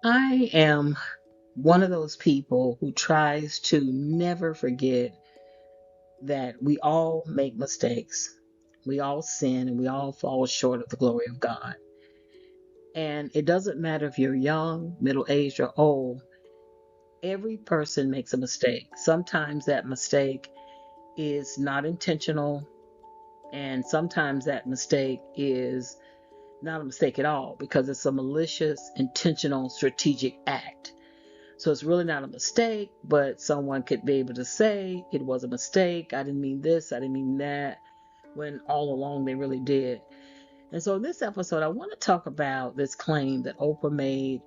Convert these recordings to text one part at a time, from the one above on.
I am one of those people who tries to never forget that we all make mistakes. We all sin and we all fall short of the glory of God. And it doesn't matter if you're young, middle aged, or old, every person makes a mistake. Sometimes that mistake is not intentional, and sometimes that mistake is not a mistake at all because it's a malicious, intentional, strategic act. So it's really not a mistake, but someone could be able to say it was a mistake. I didn't mean this, I didn't mean that, when all along they really did. And so in this episode, I want to talk about this claim that Oprah made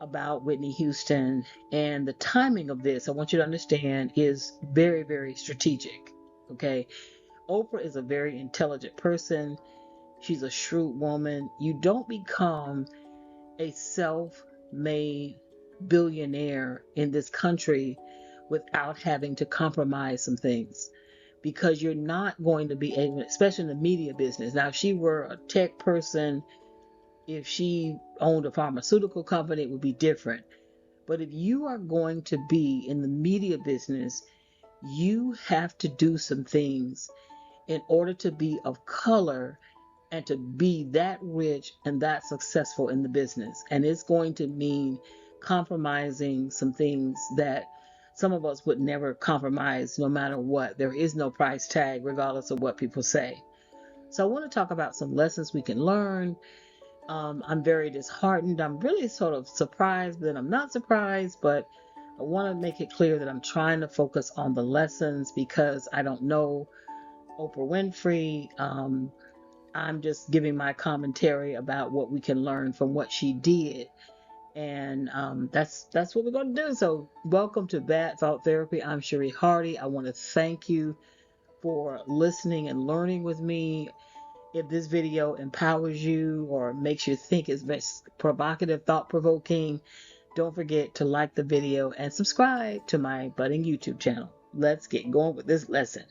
about Whitney Houston. And the timing of this, I want you to understand, is very, very strategic. Okay. Oprah is a very intelligent person. She's a shrewd woman. You don't become a self made billionaire in this country without having to compromise some things because you're not going to be able, especially in the media business. Now, if she were a tech person, if she owned a pharmaceutical company, it would be different. But if you are going to be in the media business, you have to do some things in order to be of color and to be that rich and that successful in the business. And it's going to mean compromising some things that some of us would never compromise no matter what. There is no price tag, regardless of what people say. So I want to talk about some lessons we can learn. I'm very disheartened. I'm really sort of surprised, but then I'm not surprised. But I want to make it clear that I'm trying to focus on the lessons because I don't know Oprah Winfrey. I'm just giving my commentary about what we can learn from what she did, and that's what we're going to do. So, welcome to Bad Thought Therapy. I'm Sherry Hardy. I want to thank you for listening and learning with me. If this video empowers you or makes you think, it's provocative, thought provoking, don't forget to like the video and subscribe to my budding YouTube channel. Let's get going with this lesson.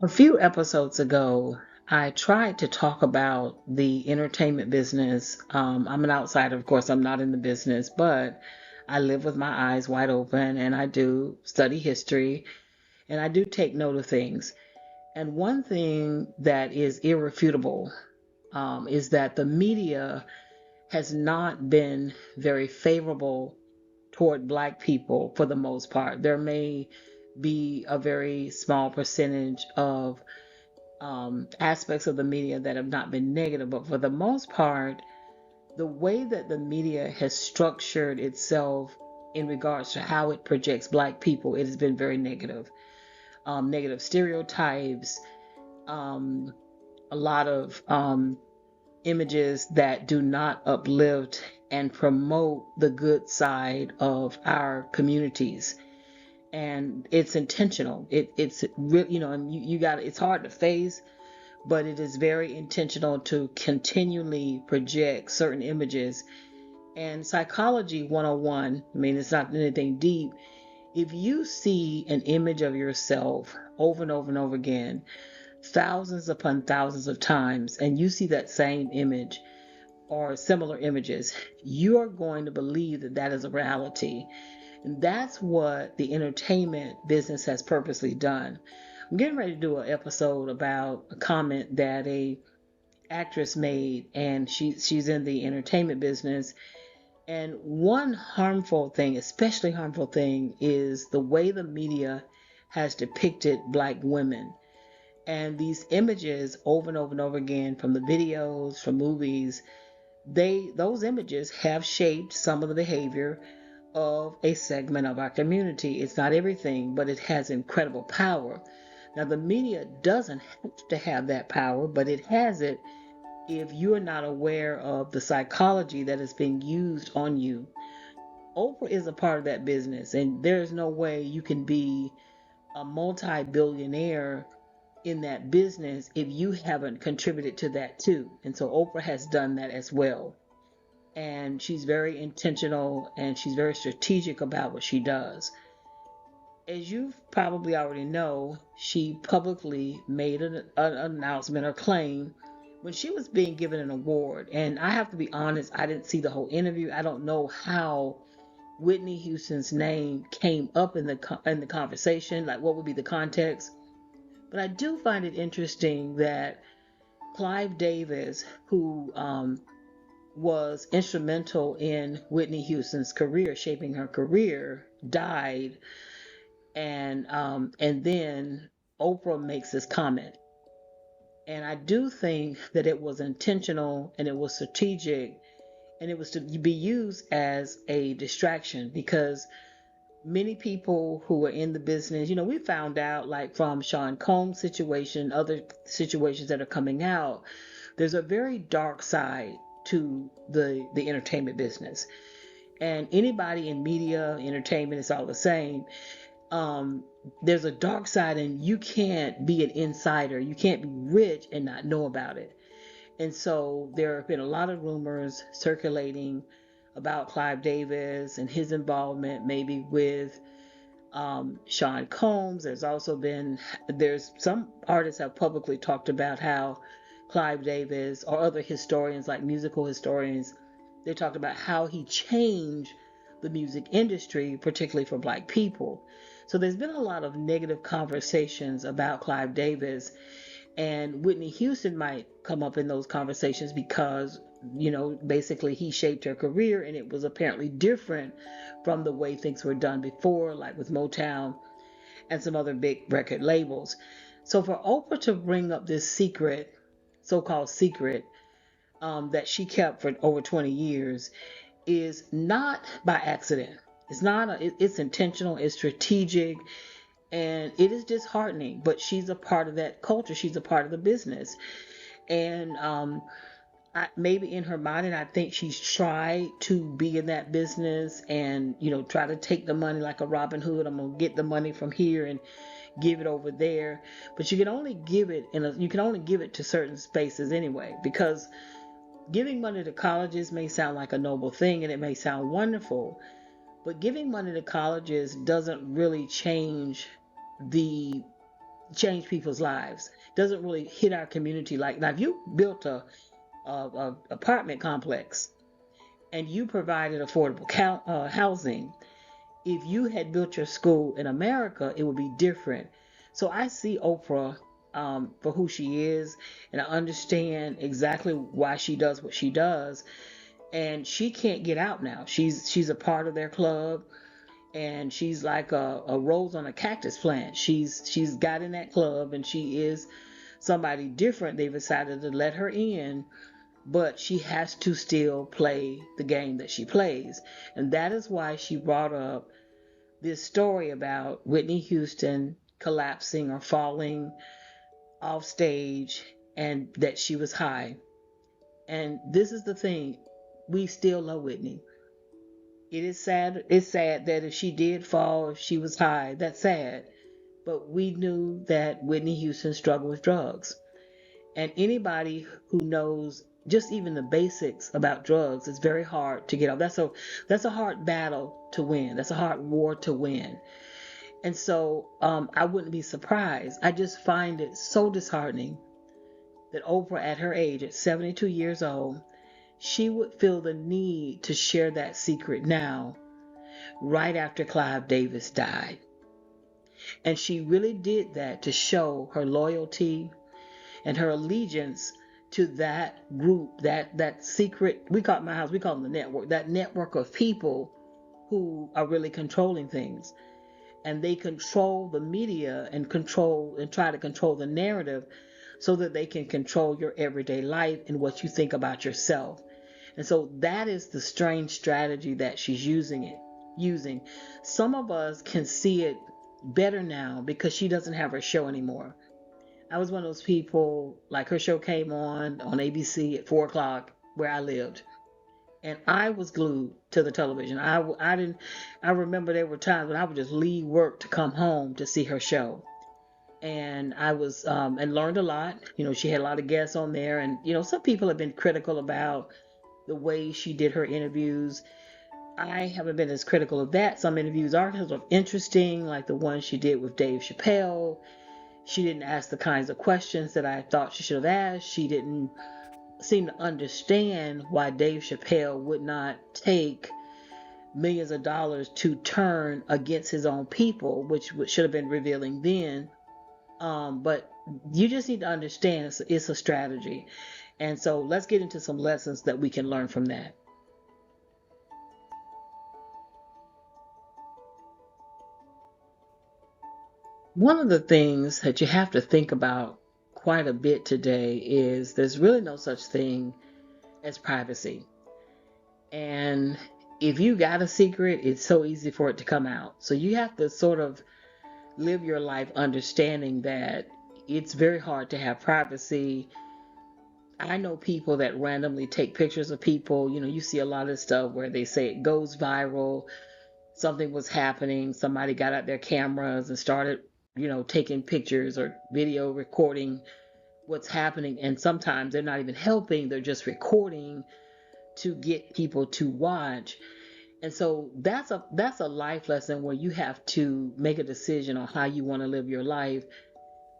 A few episodes ago, I tried to talk about the entertainment business. I'm an outsider, of course, I'm not in the business, but I live with my eyes wide open and I do study history and I do take note of things. And one thing that is irrefutable is that the media has not been very favorable toward Black people for the most part. There may be a very small percentage of aspects of the media that have not been negative, but for the most part, the way that the media has structured itself in regards to how it projects Black people, it has been very negative. Negative stereotypes, um, a lot of images that do not uplift and promote the good side of our communities. And it's intentional. It's real, and you got it's hard to face, but it is very intentional to continually project certain images. And psychology 101, I mean, it's not anything deep. If you see an image of yourself over and over and over again, thousands upon thousands of times, and you see that same image or similar images, you are going to believe that that is a reality. And that's what the entertainment business has purposely done. I'm getting ready to do an episode about a comment that a actress made, and she's in the entertainment business. And one harmful thing, especially harmful thing, is the way the media has depicted Black women. And these images over and over and over again from the videos, from movies, those images have shaped some of the behavior of a segment of our community. It's not everything, but it has incredible power. Now, the media doesn't have to have that power, but it has it if you're not aware of the psychology that is being used on you. Oprah is a part of that business, and there's no way you can be a multi-billionaire in that business if you haven't contributed to that too. And so Oprah has done that as well. And she's very intentional and she's very strategic about what she does. As you probably already know, she publicly made an announcement or claim when she was being given an award. And I have to be honest, I didn't see the whole interview. I don't know how Whitney Houston's name came up in the conversation, like what would be the context. But I do find it interesting that Clive Davis, who was instrumental in Whitney Houston's career, shaping her career, died, and then Oprah makes this comment. And I do think that it was intentional and it was strategic and it was to be used as a distraction because many people who are in the business, we found out like from Sean Combs' situation, other situations that are coming out, there's a very dark side to the entertainment business. And anybody in media, entertainment, it's all the same. um, there's a dark side, and you can't be an insider. You can't be rich and not know about it. And so there have been a lot of rumors circulating about Clive Davis and his involvement, maybe with Sean Combs. There's some artists have publicly talked about how Clive Davis or other historians, like musical historians, they talked about how he changed the music industry, particularly for Black people. So there's been a lot of negative conversations about Clive Davis, and Whitney Houston might come up in those conversations because, basically he shaped her career and it was apparently different from the way things were done before, like with Motown and some other big record labels. So for Oprah to bring up this secret, so called secret, that she kept for over 20 years is not by accident. It's intentional, it's strategic, and it is disheartening, but she's a part of that culture. She's a part of the business. And maybe in her mind, and I think she's tried to be in that business and, try to take the money like a Robin Hood. I'm going to get the money from here and give it over there. But you can only give it to certain spaces anyway, because giving money to colleges may sound like a noble thing and it may sound wonderful, but giving money to colleges doesn't really the change people's lives. Doesn't really hit our community. Like now, if you built a apartment complex and you provided affordable housing, if you had built your school in America, it would be different. So I see Oprah for who she is, and I understand exactly why she does what she does. And she can't get out now. She's a part of their club, and she's like a rose on a cactus plant. She's got in that club, and she is somebody different. They've decided to let her in, but she has to still play the game that she plays. And that is why she brought up this story about Whitney Houston collapsing or falling off stage and that she was high. And this is the thing, we still love Whitney. It is sad. It's sad that if she did fall, if she was high, that's sad. But we knew that Whitney Houston struggled with drugs. And anybody who knows just even the basics about drugs, it's very hard to get off. That's a hard battle to win. That's a hard war to win. And so I wouldn't be surprised. I just find it so disheartening that Oprah, at her age, at 72 years old, she would feel the need to share that secret now, right after Clive Davis died. And she really did that to show her loyalty and her allegiance to that group, that secret. We call it my house. We call them the network. That network of people who are really controlling things, and they control the media and try to control the narrative so that they can control your everyday life and what you think about yourself. And so that is the strange strategy that she's using. Some of us can see it better now because she doesn't have her show anymore. I was one of those people, like her show came on ABC at 4 o'clock where I lived. And I was glued to the television. I remember there were times when I would just leave work to come home to see her show. And I was, and learned a lot. She had a lot of guests on there. And, some people have been critical about the way she did her interviews. I haven't been as critical of that. Some interviews are sort of interesting, like the one she did with Dave Chappelle. She didn't ask the kinds of questions that I thought she should have asked. She didn't seem to understand why Dave Chappelle would not take millions of dollars to turn against his own people, which should have been revealing then. But you just need to understand it's a strategy. And so let's get into some lessons that we can learn from that. One of the things that you have to think about quite a bit today is there's really no such thing as privacy. And if you got a secret, it's so easy for it to come out. So you have to sort of live your life understanding that it's very hard to have privacy. I know people that randomly take pictures of people. You see a lot of stuff where they say it goes viral. Something was happening. Somebody got out their cameras and started, taking pictures or video recording what's happening. And sometimes they're not even helping, they're just recording to get people to watch. And so that's a life lesson where you have to make a decision on how you want to live your life.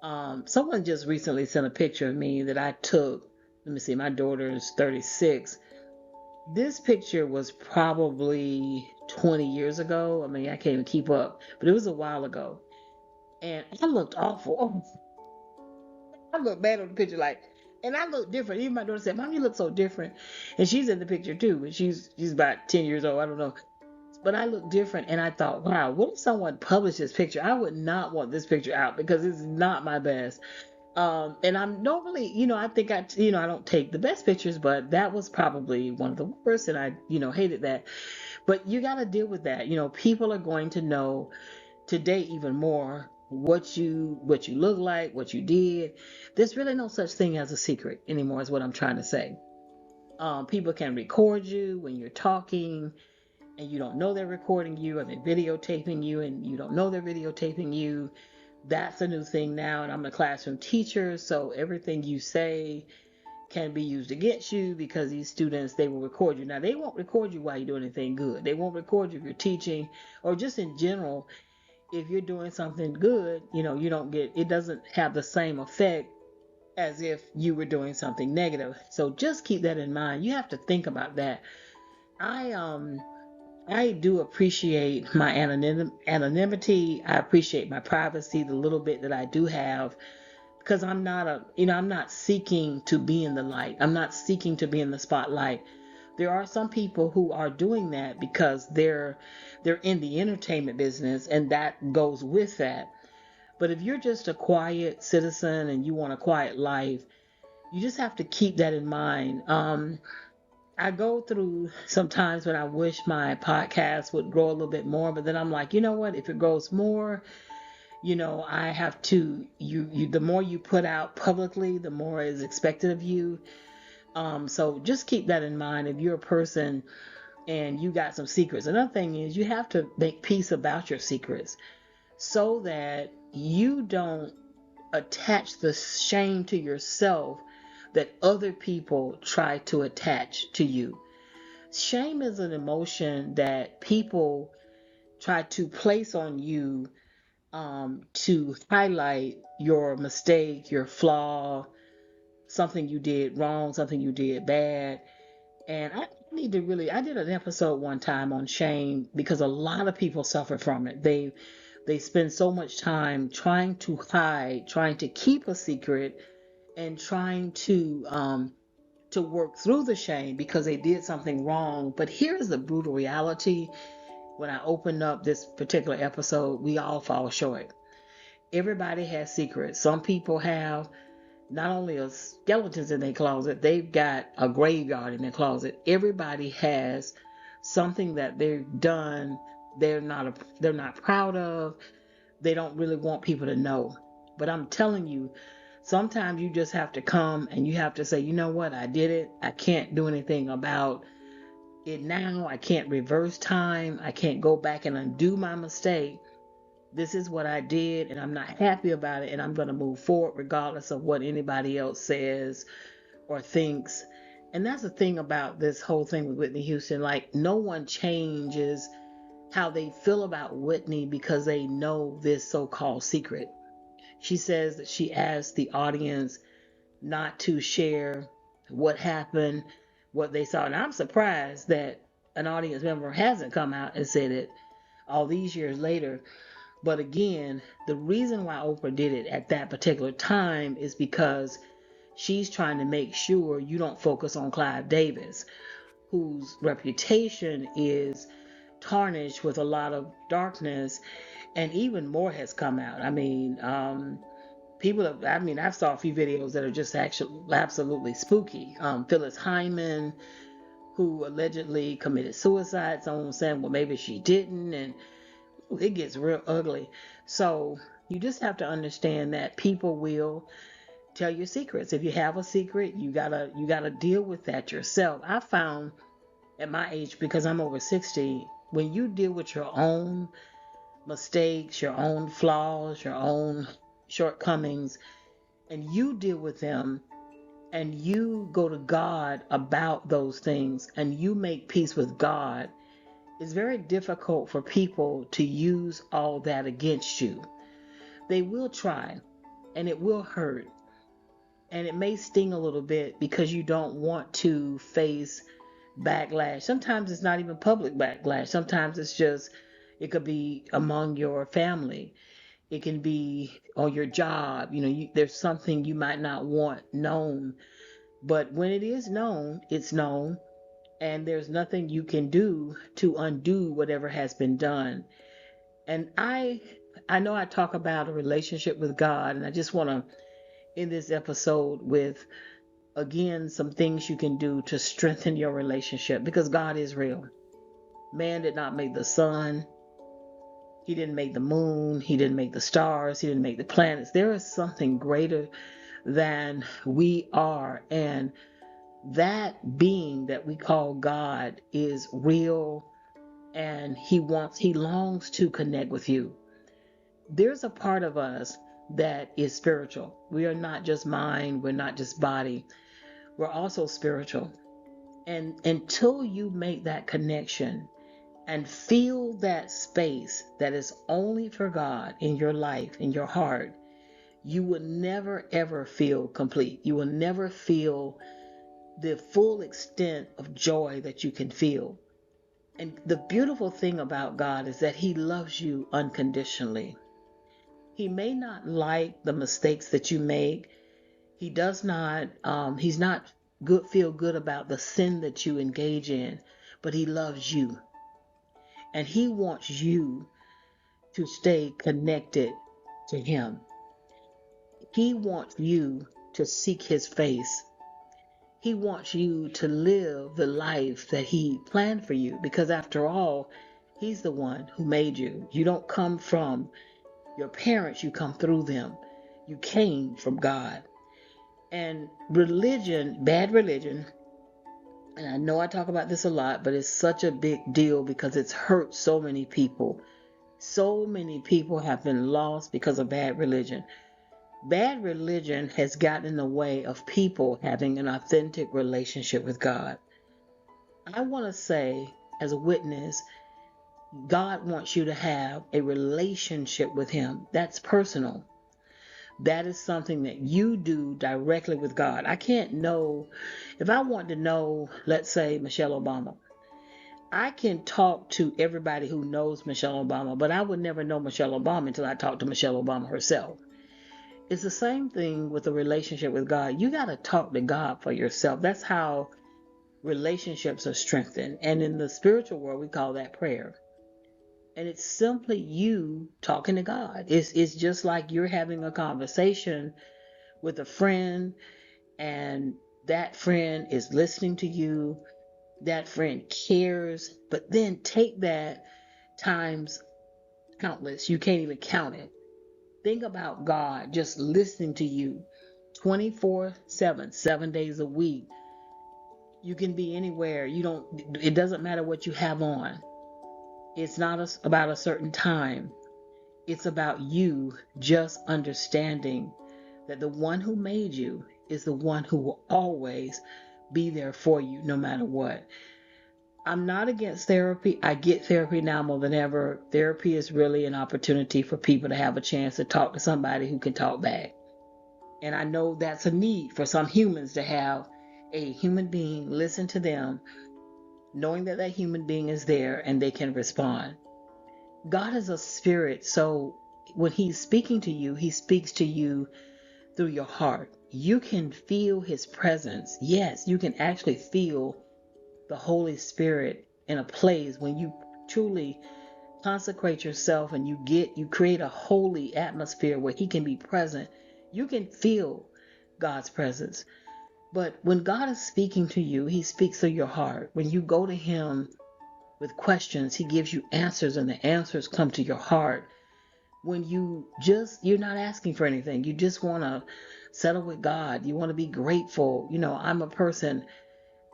Someone just recently sent a picture of me that I took. Let me see, my daughter's 36. This picture was probably 20 years ago. I mean, I can't even keep up, but it was a while ago. And I looked awful. I looked bad on the picture, like, and I look different. Even my daughter said, "Mom, you look so different." And she's in the picture too. And she's about 10 years old. I don't know. But I look different. And I thought, wow, what if someone published this picture? I would not want this picture out because it's not my best. And I'm normally, I think I don't take the best pictures, but that was probably one of the worst. And I, hated that. But you got to deal with that. People are going to know today even more what you look like, what you did. There's really no such thing as a secret anymore, is what I'm trying to say. People can record you when you're talking and you don't know they're recording you, or they're videotaping you and you don't know they're videotaping you. That's a new thing now, and I'm a classroom teacher, so everything you say can be used against you because these students, they will record you. Now, they won't record you while you're doing anything good. They won't record you if you're teaching, or just in general. If you're doing something good, you don't get, it doesn't have the same effect as if you were doing something negative. So just keep that in mind. You have to think about that. I do appreciate my anonymity. I appreciate my privacy, the little bit that I do have, because I'm not seeking to be in the light. I'm not seeking to be in the spotlight. There are some people who are doing that because they're in the entertainment business, and that goes with that. But if you're just a quiet citizen and you want a quiet life, you just have to keep that in mind. I go through sometimes when I wish my podcast would grow a little bit more, but then I'm like, you know what? If it grows more, I have to, the more you put out publicly, the more is expected of you. So just keep that in mind if you're a person and you got some secrets. Another thing is you have to make peace about your secrets so that you don't attach the shame to yourself that other people try to attach to you. Shame is an emotion that people try to place on you, to highlight your mistake, your flaw, something you did wrong, something you did bad. And I need to really, I did an episode one time on shame because a lot of people suffer from it. They spend so much time trying to hide, trying to keep a secret, and trying to work through the shame because they did something wrong. But here's the brutal reality. When I opened up this particular episode, we all fall short. Everybody has secrets. Some people have not only a skeletons in their closet, they've got a graveyard in their closet. Everybody has something that they've done they're not proud of. They don't really want people to know. But I'm telling you, sometimes you just have to come and you have to say, you know what, I did it. I can't do anything about it now. I can't reverse time. I can't go back and undo my mistake. This is what I did, and I'm not happy about it, and I'm going to move forward regardless of what anybody else says or thinks. And that's the thing about this whole thing with Whitney Houston. Like, no one changes how they feel about Whitney because they know this so-called secret. She says that she asked the audience not to share what happened, what they saw. And I'm surprised that an audience member hasn't come out and said it all these years later. But again, the reason why Oprah did it at that particular time is because she's trying to make sure you don't focus on Clive Davis, whose reputation is tarnished with a lot of darkness, and even more has come out. I mean, people have, I mean, I've saw a few videos that are just actually absolutely spooky. Phyllis Hyman, who allegedly committed suicide. Someone was saying, well, maybe she didn't, and it gets real ugly. So you just have to understand that people will tell your secrets. If you have a secret, you gotta deal with that yourself. I found at my age, because I'm over 60, when you deal with your own mistakes, your own flaws, your own shortcomings, and you deal with them and you go to God about those things and you make peace with God, it's very difficult for people to use all that against you. They will try, and it will hurt, and it may sting a little bit because you don't want to face backlash. Sometimes it's not even public backlash. Sometimes it's just, it could be among your family. It can be on your job. There's something you might not want known, but when it is known, it's known, and there's nothing you can do to undo whatever has been done. And I know I talk about a relationship with God, and I just want to end this episode with, again, some things you can do to strengthen your relationship, because God is real. Man did not make the sun. He didn't make the moon. He didn't make the stars. He didn't make the planets. There is something greater than we are. And that being that we call God is real, and he longs to connect with you. There's a part of us that is spiritual. We are not just mind, we're not just body, we're also spiritual. And until you make that connection and feel that space that is only for God in your life, in your heart, you will never ever feel complete. You will never feel the full extent of joy that you can feel. And the beautiful thing about God is that He loves you unconditionally. He may not like the mistakes that you make. He does not, he's not feel good about the sin that you engage in, but He loves you. And He wants you to stay connected to Him. He wants you to seek His face. He wants you to live the life that He planned for you, because after all, He's the one who made you. You don't come from your parents, you come through them. You came from God. And religion, bad religion, and I know I talk about this a lot, but it's such a big deal because it's hurt so many people. So many people have been lost because of bad religion. Bad religion has gotten in the way of people having an authentic relationship with God. I want to say, as a witness, God wants you to have a relationship with Him. That's personal. That is something that you do directly with God. I can't know, if I want to know, let's say, Michelle Obama, I can talk to everybody who knows Michelle Obama, but I would never know Michelle Obama until I talk to Michelle Obama herself. It's the same thing with a relationship with God. You got to talk to God for yourself. That's how relationships are strengthened. And in the spiritual world, we call that prayer. And it's simply you talking to God. It's just like you're having a conversation with a friend, and that friend is listening to you. That friend cares. But then take that times countless. You can't even count it. Think about God just listening to you 24/7, 7 days a week. You can be anywhere. It doesn't matter what you have on. It's not about a certain time. It's about you just understanding that the one who made you is the one who will always be there for you no matter what. I'm not against therapy. I get therapy now more than ever. Therapy is really an opportunity for people to have a chance to talk to somebody who can talk back. And I know that's a need for some humans to have a human being listen to them, knowing that that human being is there and they can respond. God is a spirit, so when He's speaking to you, He speaks to you through your heart. You can feel His presence. Yes, you can actually feel the Holy Spirit in a place when you truly consecrate yourself and you create a holy atmosphere where He can be present. You can feel God's presence. But when God is speaking to you, He speaks through your heart. When you go to Him with questions, He gives you answers, and the answers come to your heart. When you're not asking for anything, you just want to settle with God, you want to be grateful. I'm a person,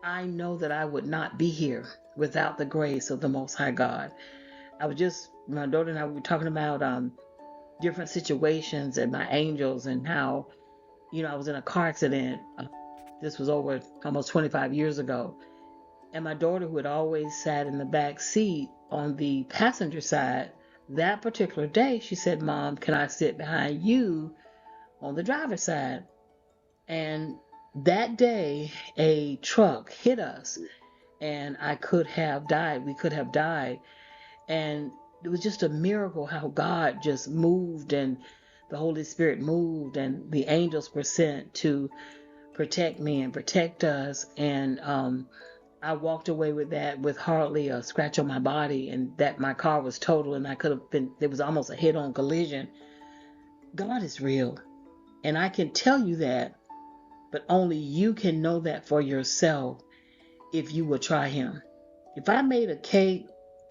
I know that I would not be here without the grace of the Most High God. My daughter and I were talking about different situations and my angels, and how, I was in a car accident. This was over almost 25 years ago. And my daughter, who had always sat in the back seat on the passenger side, that particular day, she said, "Mom, can I sit behind you on the driver's side?" And that day, a truck hit us, and I could have died. We could have died. And it was just a miracle how God just moved, and the Holy Spirit moved, and the angels were sent to protect me and protect us. And I walked away with that with hardly a scratch on my body, and that my car was total, and I could have been, there was almost a head on collision. God is real. And I can tell you that, but only you can know that for yourself if you will try Him. If I made a cake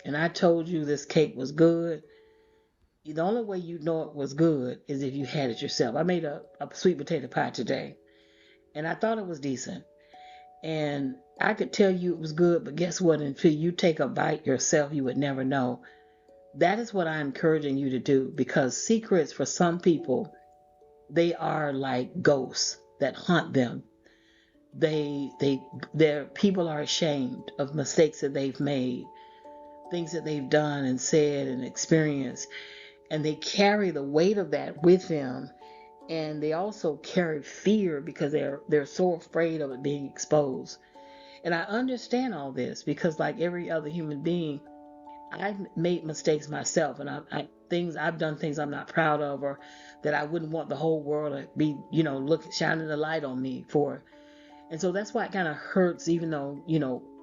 and I told you this cake was good, the only way you know it was good is if you had it yourself. I made a sweet potato pie today, and I thought it was decent. And I could tell you it was good, but guess what? Until you take a bite yourself, you would never know. That is what I'm encouraging you to do, because secrets for some people, they are like ghosts that hunt them. Their people are ashamed of mistakes that they've made, things that they've done and said and experienced, and they carry the weight of that with them. And they also carry fear because they're so afraid of it being exposed. And I understand all this because, like every other human being, I've made mistakes myself, and I've done things I'm not proud of, or that I wouldn't want the whole world to be, shining the light on me for. And so that's why it kind of hurts, even though,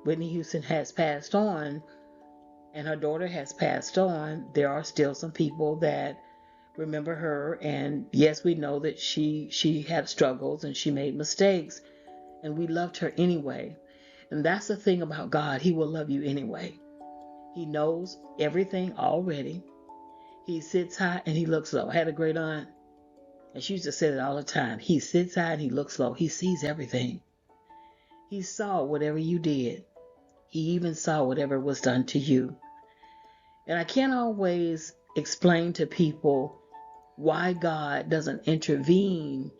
Whitney Houston has passed on and her daughter has passed on. There are still some people that remember her, and yes, we know that she had struggles and she made mistakes, and we loved her anyway. And that's the thing about God. He will love you anyway. He knows everything already. He sits high and He looks low. I had a great aunt, and she used to say it all the time. He sits high and He looks low. He sees everything. He saw whatever you did. He even saw whatever was done to you. And I can't always explain to people why God doesn't intervene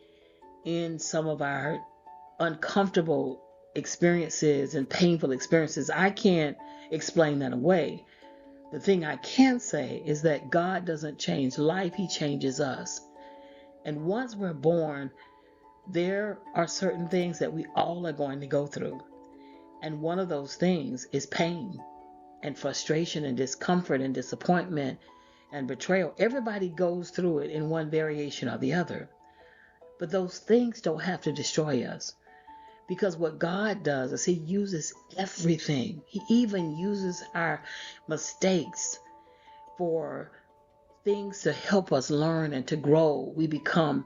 in some of our uncomfortable experiences and painful experiences. I can't explain that away. The thing I can say is that God doesn't change life, He changes us. And once we're born, there are certain things that we all are going to go through. And one of those things is pain and frustration and discomfort and disappointment and betrayal. Everybody goes through it in one variation or the other. But those things don't have to destroy us. Because what God does is He uses everything. He even uses our mistakes for things to help us learn and to grow. We become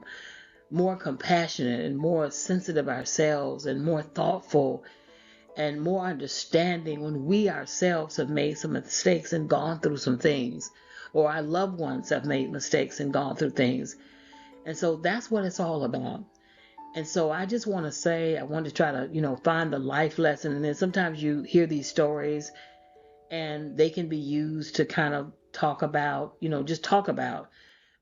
more compassionate and more sensitive ourselves and more thoughtful and more understanding when we ourselves have made some mistakes and gone through some things, or our loved ones have made mistakes and gone through things. And so that's what it's all about. And so I just want to say, I want to try to, find the life lesson. And then sometimes you hear these stories and they can be used to kind of talk about, just talk about.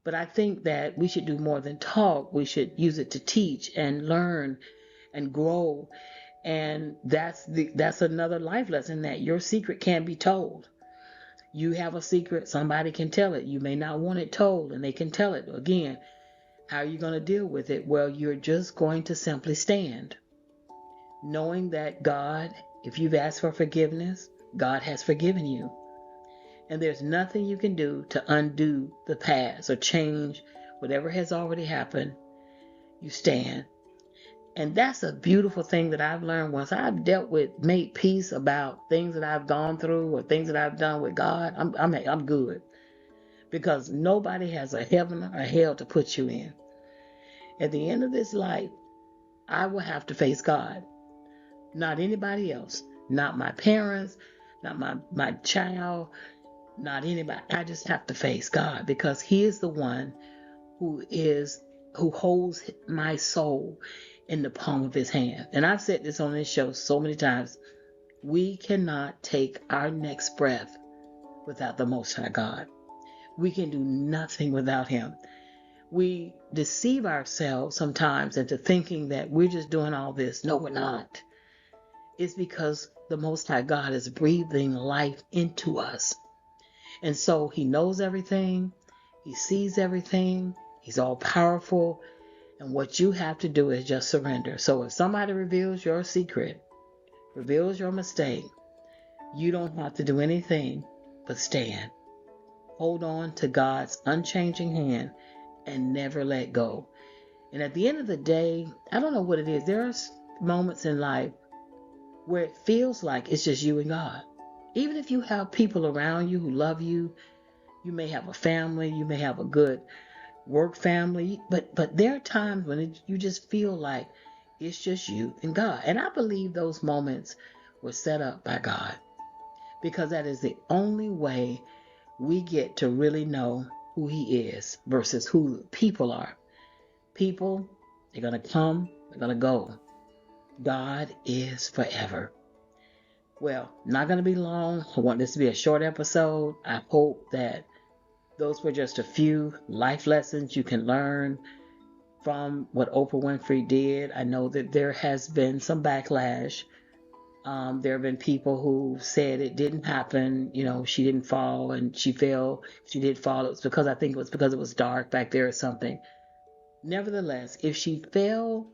But I think that we should do more than talk. We should use it to teach and learn and grow And that's another life lesson, that your secret can be told. You have a secret, somebody can tell it. You may not want it told, and they can tell it. Again, how are you going to deal with it? Well, you're just going to simply stand, knowing that God, if you've asked for forgiveness, God has forgiven you. And there's nothing you can do to undo the past or change whatever has already happened. You stand. And that's a beautiful thing that I've learned once I've made peace about things that I've gone through or things that I've done with God. I'm good, because nobody has a heaven or hell to put you in. At the end of this life, I will have to face God, not anybody else, not my parents, not my child, not anybody. I just have to face God, because He is the one who holds my soul in the palm of His hand. And I've said this on this show so many times. We cannot take our next breath without the Most High God. We can do nothing without Him. We deceive ourselves sometimes into thinking that we're just doing all this. No, we're not. It's because the Most High God is breathing life into us. And so He knows everything. He sees everything. He's all powerful. And what you have to do is just surrender. So if somebody reveals your secret, reveals your mistake, you don't have to do anything but stand. Hold on to God's unchanging hand and never let go. And at the end of the day, I don't know what it is. There are moments in life where it feels like it's just you and God. Even if you have people around you who love you, you may have a family, you may have a good work family, but there are times when you just feel like it's just you and God. And I believe those moments were set up by God, because that is the only way we get to really know who He is versus who people are. People, they're going to come, they're going to go. God is forever. Well, not going to be long. I want this to be a short episode. I hope that those were just a few life lessons you can learn from what Oprah Winfrey did. I know that there has been some backlash. There have been people who said it didn't happen. She didn't fall and she fell. She did fall. It was because it was dark back there or something. Nevertheless, if she fell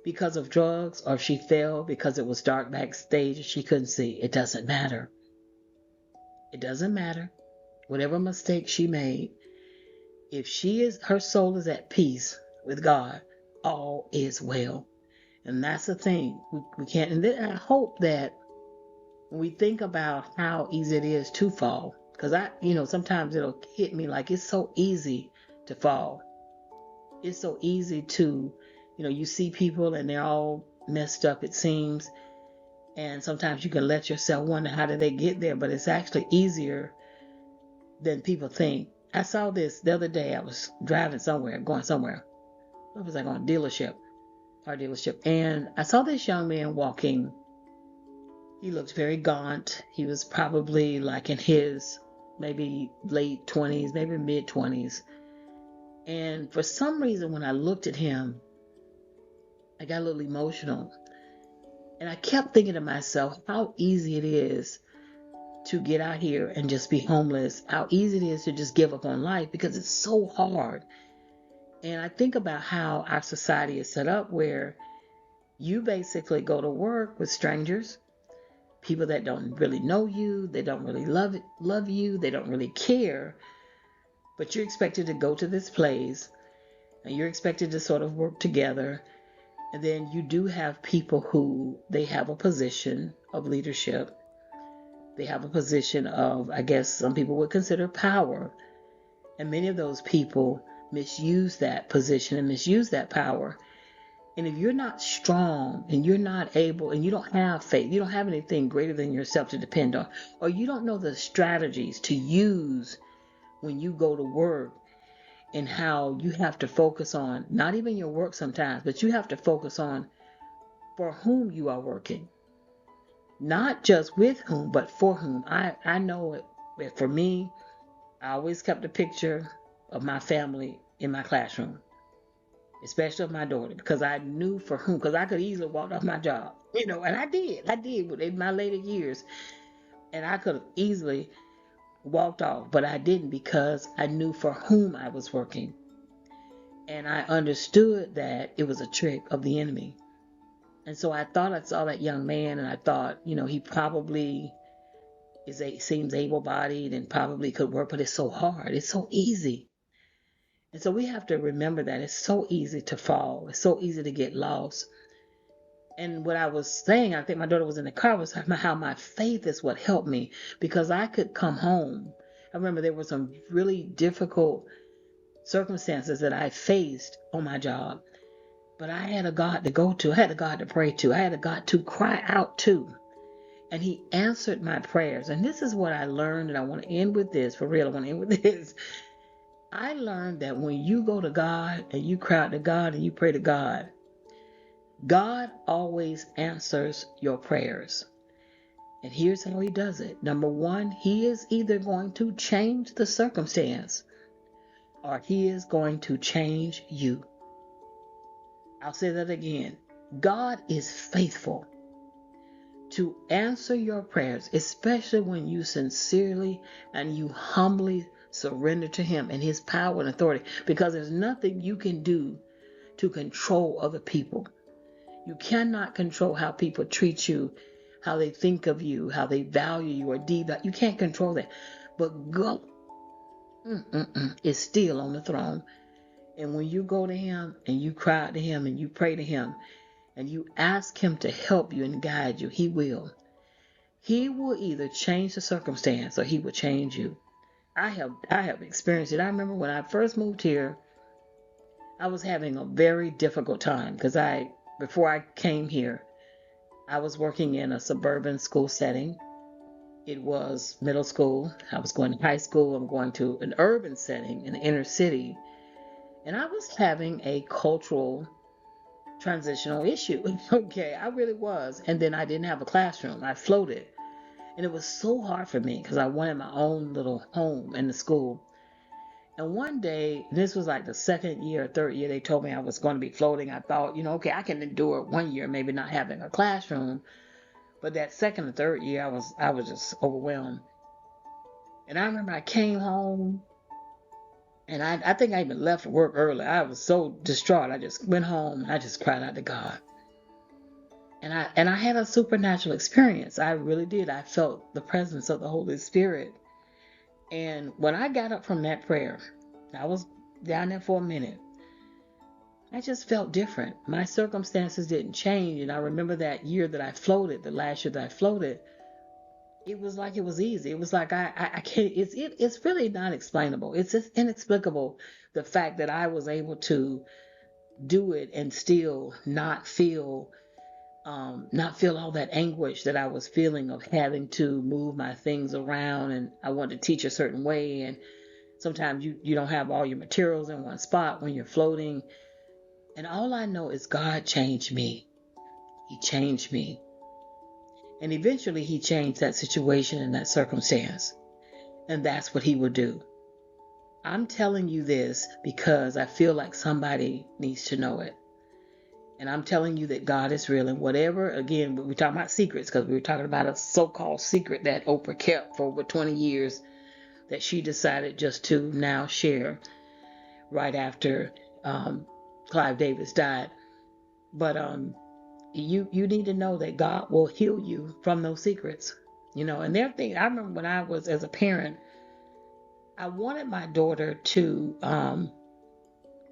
because of drugs, or if she fell because it was dark backstage and she couldn't see, it doesn't matter. It doesn't matter. Whatever mistake she made, if her soul is at peace with God, all is well. And that's the thing. We can't, and then I hope that when we think about how easy it is to fall, because sometimes it'll hit me like it's so easy to fall. It's so easy to, you see people and they're all messed up, it seems. And sometimes you can let yourself wonder, how did they get there? But it's actually easier than people think. I saw this the other day. I was driving somewhere, going somewhere. What was I going? Car dealership. And I saw this young man walking. He looked very gaunt. He was probably like in his maybe late 20s, maybe mid 20s. And for some reason, when I looked at him, I got a little emotional. And I kept thinking to myself how easy it is to get out here and just be homeless, how easy it is to just give up on life, because it's so hard. And I think about how our society is set up, where you basically go to work with strangers, people that don't really know you, they don't really love you, they don't really care, but you're expected to go to this place and you're expected to sort of work together. And then you do have people who they have a position of leadership. They have a position of, I guess some people would consider, power. And many of those people misuse that position and misuse that power. And if you're not strong and you're not able, and you don't have faith, you don't have anything greater than yourself to depend on, or you don't know the strategies to use when you go to work, and how you have to focus on not even your work sometimes, but you have to focus on for whom you are working. Not just with whom, but for whom. I know it. For me, I always kept a picture of my family in my classroom. especially of my daughter, because I knew for whom, because I could easily walk off my job, and I did in my later years, and I could have easily walked off, but I didn't because I knew for whom I was working. And I understood that it was a trick of the enemy. And so I thought I saw that young man and I thought, he probably seems able-bodied and probably could work, but it's so hard. It's so easy. And so we have to remember that it's so easy to fall. It's so easy to get lost. And what I was saying, I think my daughter was in the car, was how my faith is what helped me, because I could come home. I remember there were some really difficult circumstances that I faced on my job, but I had a God to go to. I had a God to pray to. I had a God to cry out to. And he answered my prayers. And this is what I learned, and I want to end with this. For real, I want to end with this. I learned that when you go to God and you cry out to God and you pray to God, God always answers your prayers. And here's how he does it. Number one, he is either going to change the circumstance or he is going to change you. I'll say that again. God is faithful to answer your prayers, especially when you sincerely and you humbly surrender to him and his power and authority, because there's nothing you can do to control other people. You cannot control how people treat you, how they think of you, how they value you or devalue. You can't control that. But God is still on the throne. And when you go to him and you cry out to him and you pray to him and you ask him to help you and guide you, he will. He will either change the circumstance or he will change you. I have experienced it. I remember when I first moved here, I was having a very difficult time because before I came here, I was working in a suburban school setting. It was middle school. I was going to high school. I'm going to an urban setting in the inner city. And I was having a cultural transitional issue. Okay, I really was. And then I didn't have a classroom. I floated. And it was so hard for me because I wanted my own little home in the school. And one day, this was like the second year or third year, they told me I was going to be floating. I thought, okay, I can endure 1 year, maybe not having a classroom. But that second or third year, I was just overwhelmed. And I remember I came home, and I think I even left work early. I was so distraught. I just went home and I just cried out to God. And I had a supernatural experience. I really did. I felt the presence of the Holy Spirit. And when I got up from that prayer, I was down there for a minute. I just felt different. My circumstances didn't change. And I remember that year that I floated, the last year that I floated, it was like it was easy. It was like I can't, it's really not explainable. It's just inexplicable, the fact that I was able to do it and still not feel all that anguish that I was feeling of having to move my things around, and I wanted to teach a certain way, and sometimes you don't have all your materials in one spot when you're floating. And all I know is God changed me. He changed me. And eventually he changed that situation and that circumstance. And that's what he will do. I'm telling you this because I feel like somebody needs to know it. And I'm telling you that God is real. And whatever, again, we're talking about secrets because we were talking about a so-called secret that Oprah kept for over 20 years that she decided just to now share right after Clive Davis died. But you need to know that God will heal you from those secrets. And there are things, I remember when I was, as a parent, I wanted my daughter to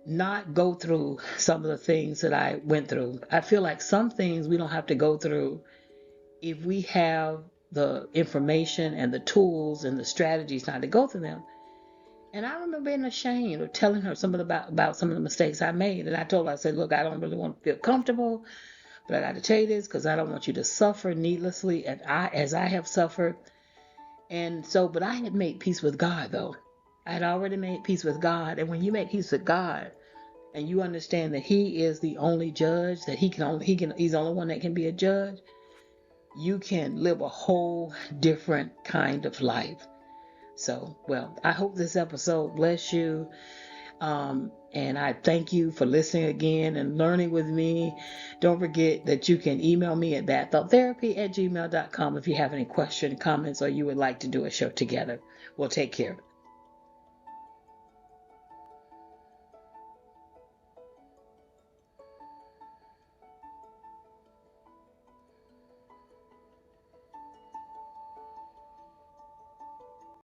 not go through some of the things that I went through. I feel like some things we don't have to go through if we have the information and the tools and the strategies not to go through them. And I remember being ashamed of telling her something about some of the mistakes I made. And I told her, I said, look, I don't really want to feel comfortable, but I got to tell you this because I don't want you to suffer needlessly as I have suffered. And so, but I had made peace with God, though. I had already made peace with God. And when you make peace with God and you understand that he is the only judge, that he's the only one that can be a judge, you can live a whole different kind of life. So, well, I hope this episode bless you. And I thank you for listening again and learning with me. Don't forget that you can email me at thatthoughtherapy@gmail.com if you have any questions, comments, or you would like to do a show together. Well, take care.